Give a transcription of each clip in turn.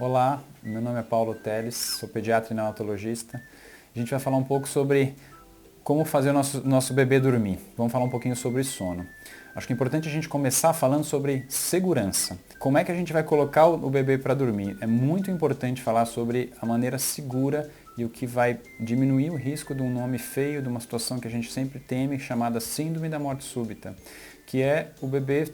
Olá, meu nome é Paulo Teles, sou pediatra e neonatologista. A gente vai falar um pouco sobre como fazer o nosso bebê dormir. Vamos falar um pouquinho sobre sono. Acho que é importante a gente começar falando sobre segurança. Como é que a gente vai colocar o bebê para dormir? É muito importante falar sobre a maneira segura e o que vai diminuir o risco de um nome feio, de uma situação que a gente sempre teme, chamada síndrome da morte súbita, que é o bebê,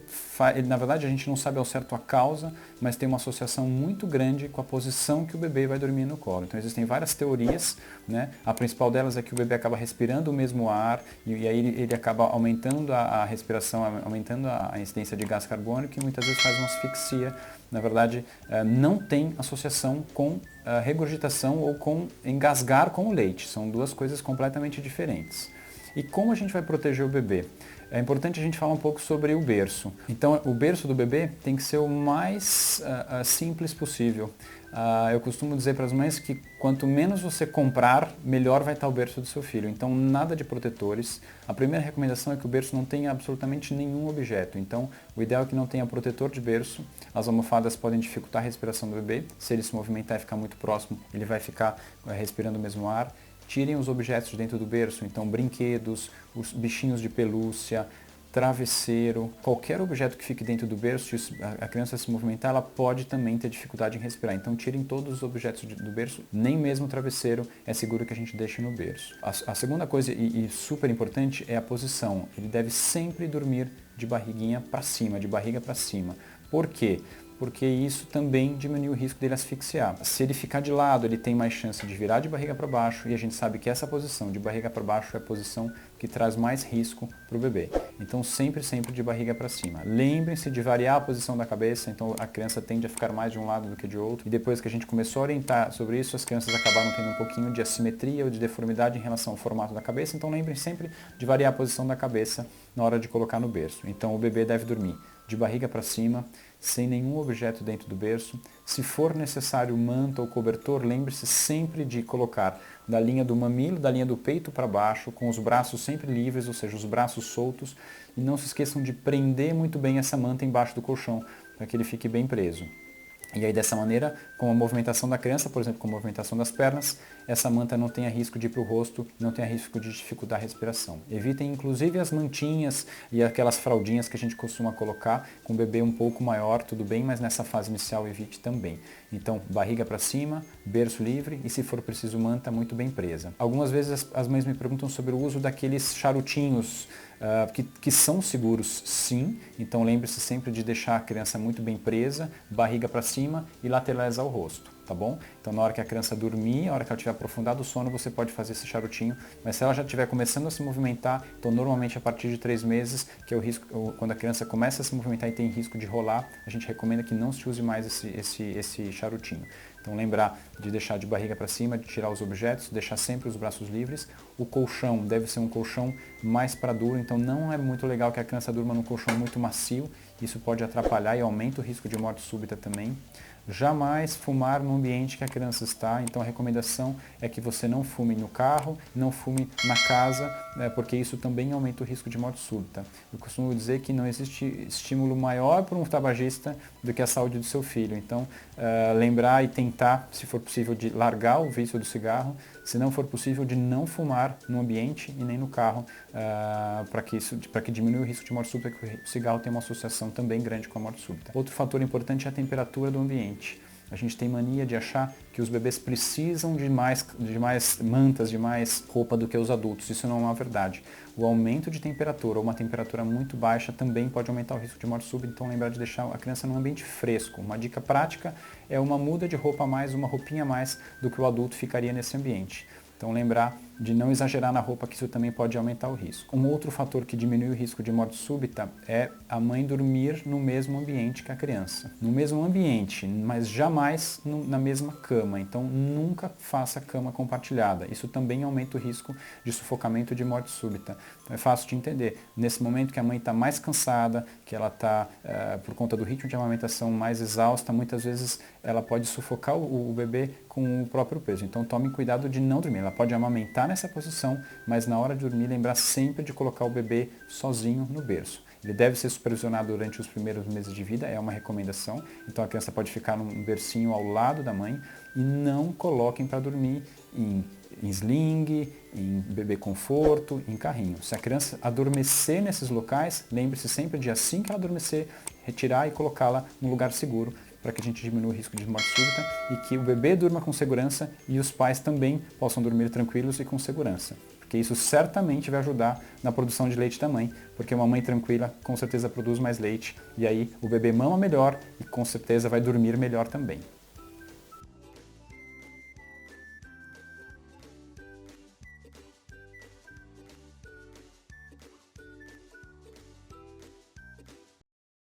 na verdade a gente não sabe ao certo a causa, mas tem uma associação muito grande com a posição que o bebê vai dormir no colo. Então existem várias teorias, né? A principal delas é que o bebê acaba respirando o mesmo ar e aí ele acaba aumentando a respiração, aumentando a incidência de gás carbônico e muitas vezes faz uma asfixia. Na verdade, não tem associação com regurgitação ou com engasgar com o leite. São duas coisas completamente diferentes. E como a gente vai proteger o bebê? É importante a gente falar um pouco sobre o berço. Então, o berço do bebê tem que ser o mais simples possível. Eu costumo dizer para as mães que quanto menos você comprar, melhor vai estar o berço do seu filho. Então, nada de protetores. A primeira recomendação é que o berço não tenha absolutamente nenhum objeto. Então, o ideal é que não tenha protetor de berço. As almofadas podem dificultar a respiração do bebê. Se ele se movimentar e ficar muito próximo, ele vai ficar respirando o mesmo ar. Tirem os objetos de dentro do berço, então brinquedos, os bichinhos de pelúcia, travesseiro, qualquer objeto que fique dentro do berço, se a criança se movimentar, ela pode também ter dificuldade em respirar. Então tirem todos os objetos do berço, nem mesmo o travesseiro é seguro que a gente deixe no berço. A segunda coisa, e super importante, é a posição. Ele deve sempre dormir de barriguinha para cima, de barriga para cima. Por quê? Porque isso também diminui o risco dele asfixiar. Se ele ficar de lado, ele tem mais chance de virar de barriga para baixo e a gente sabe que essa posição de barriga para baixo é a posição que traz mais risco para o bebê. Então sempre de barriga para cima. Lembrem-se de variar a posição da cabeça, então a criança tende a ficar mais de um lado do que de outro. E depois que a gente começou a orientar sobre isso, as crianças acabaram tendo um pouquinho de assimetria ou de deformidade em relação ao formato da cabeça. Então lembrem sempre de variar a posição da cabeça na hora de colocar no berço. Então o bebê deve dormir de barriga para cima, sem nenhum objeto dentro do berço. Se for necessário manta ou cobertor, lembre-se sempre de colocar da linha do mamilo, da linha do peito para baixo, com os braços sempre livres, ou seja, os braços soltos. E não se esqueçam de prender muito bem essa manta embaixo do colchão, para que ele fique bem preso. E aí dessa maneira, com a movimentação da criança, por exemplo, com a movimentação das pernas, essa manta não tenha risco de ir para o rosto, não tenha risco de dificultar a respiração. Evitem inclusive as mantinhas e aquelas fraldinhas que a gente costuma colocar com o bebê um pouco maior, tudo bem, mas nessa fase inicial evite também. Então, barriga para cima, berço livre e se for preciso manta muito bem presa. Algumas vezes as mães me perguntam sobre o uso daqueles charutinhos, que são seguros sim, então lembre-se sempre de deixar a criança muito bem presa, barriga para cima e lateralizar o rosto, tá bom? Então na hora que a criança dormir, na hora que ela tiver aprofundado o sono, você pode fazer esse charutinho, mas se ela já estiver começando a se movimentar, então normalmente a partir de 3 meses, que é o risco, quando a criança começa a se movimentar e tem risco de rolar, a gente recomenda que não se use mais esse charutinho. Então lembrar de deixar de barriga para cima, de tirar os objetos, deixar sempre os braços livres. O colchão deve ser um colchão mais para duro, então não é muito legal que a criança durma num colchão muito macio, isso pode atrapalhar e aumenta o risco de morte súbita também. Jamais fumar no ambiente que a criança está, então a recomendação é que você não fume no carro, não fume na casa, porque isso também aumenta o risco de morte súbita. Eu costumo dizer que não existe estímulo maior para um tabagista do que a saúde do seu filho, então lembrar e tentar, se for possível, de largar o vício do cigarro, se não for possível, de não fumar no ambiente e nem no carro, para que diminua o risco de morte súbita, porque o cigarro tem uma associação também grande com a morte súbita. Outro fator importante é a temperatura do ambiente. A gente tem mania de achar que os bebês precisam de mais mantas, de mais roupa do que os adultos. Isso não é uma verdade. O aumento de temperatura ou uma temperatura muito baixa também pode aumentar o risco de morte súbita, então lembrar de deixar a criança num ambiente fresco. Uma dica prática é uma muda de roupa a mais, uma roupinha a mais do que o adulto ficaria nesse ambiente. Então lembrar de não exagerar na roupa, que isso também pode aumentar o risco. Um outro fator que diminui o risco de morte súbita é a mãe dormir no mesmo ambiente que a criança. No mesmo ambiente, mas jamais na mesma cama. Então nunca faça cama compartilhada. Isso também aumenta o risco de sufocamento e de morte súbita. Então é fácil de entender. Nesse momento que a mãe está mais cansada, que ela está, por conta do ritmo de amamentação, mais exausta, muitas vezes ela pode sufocar o bebê com o próprio peso. Então tome cuidado de não dormir. Ela pode amamentar nessa posição, mas na hora de dormir lembrar sempre de colocar o bebê sozinho no berço. Ele deve ser supervisionado durante os primeiros meses de vida, é uma recomendação. Então a criança pode ficar num bercinho ao lado da mãe e não coloquem para dormir em sling, em bebê conforto, em carrinho. Se a criança adormecer nesses locais, lembre-se sempre de assim que ela adormecer, retirar e colocá-la num lugar seguro, para que a gente diminua o risco de morte súbita e que o bebê durma com segurança e os pais também possam dormir tranquilos e com segurança. Porque isso certamente vai ajudar na produção de leite da mãe, porque uma mãe tranquila com certeza produz mais leite e aí o bebê mama melhor e com certeza vai dormir melhor também.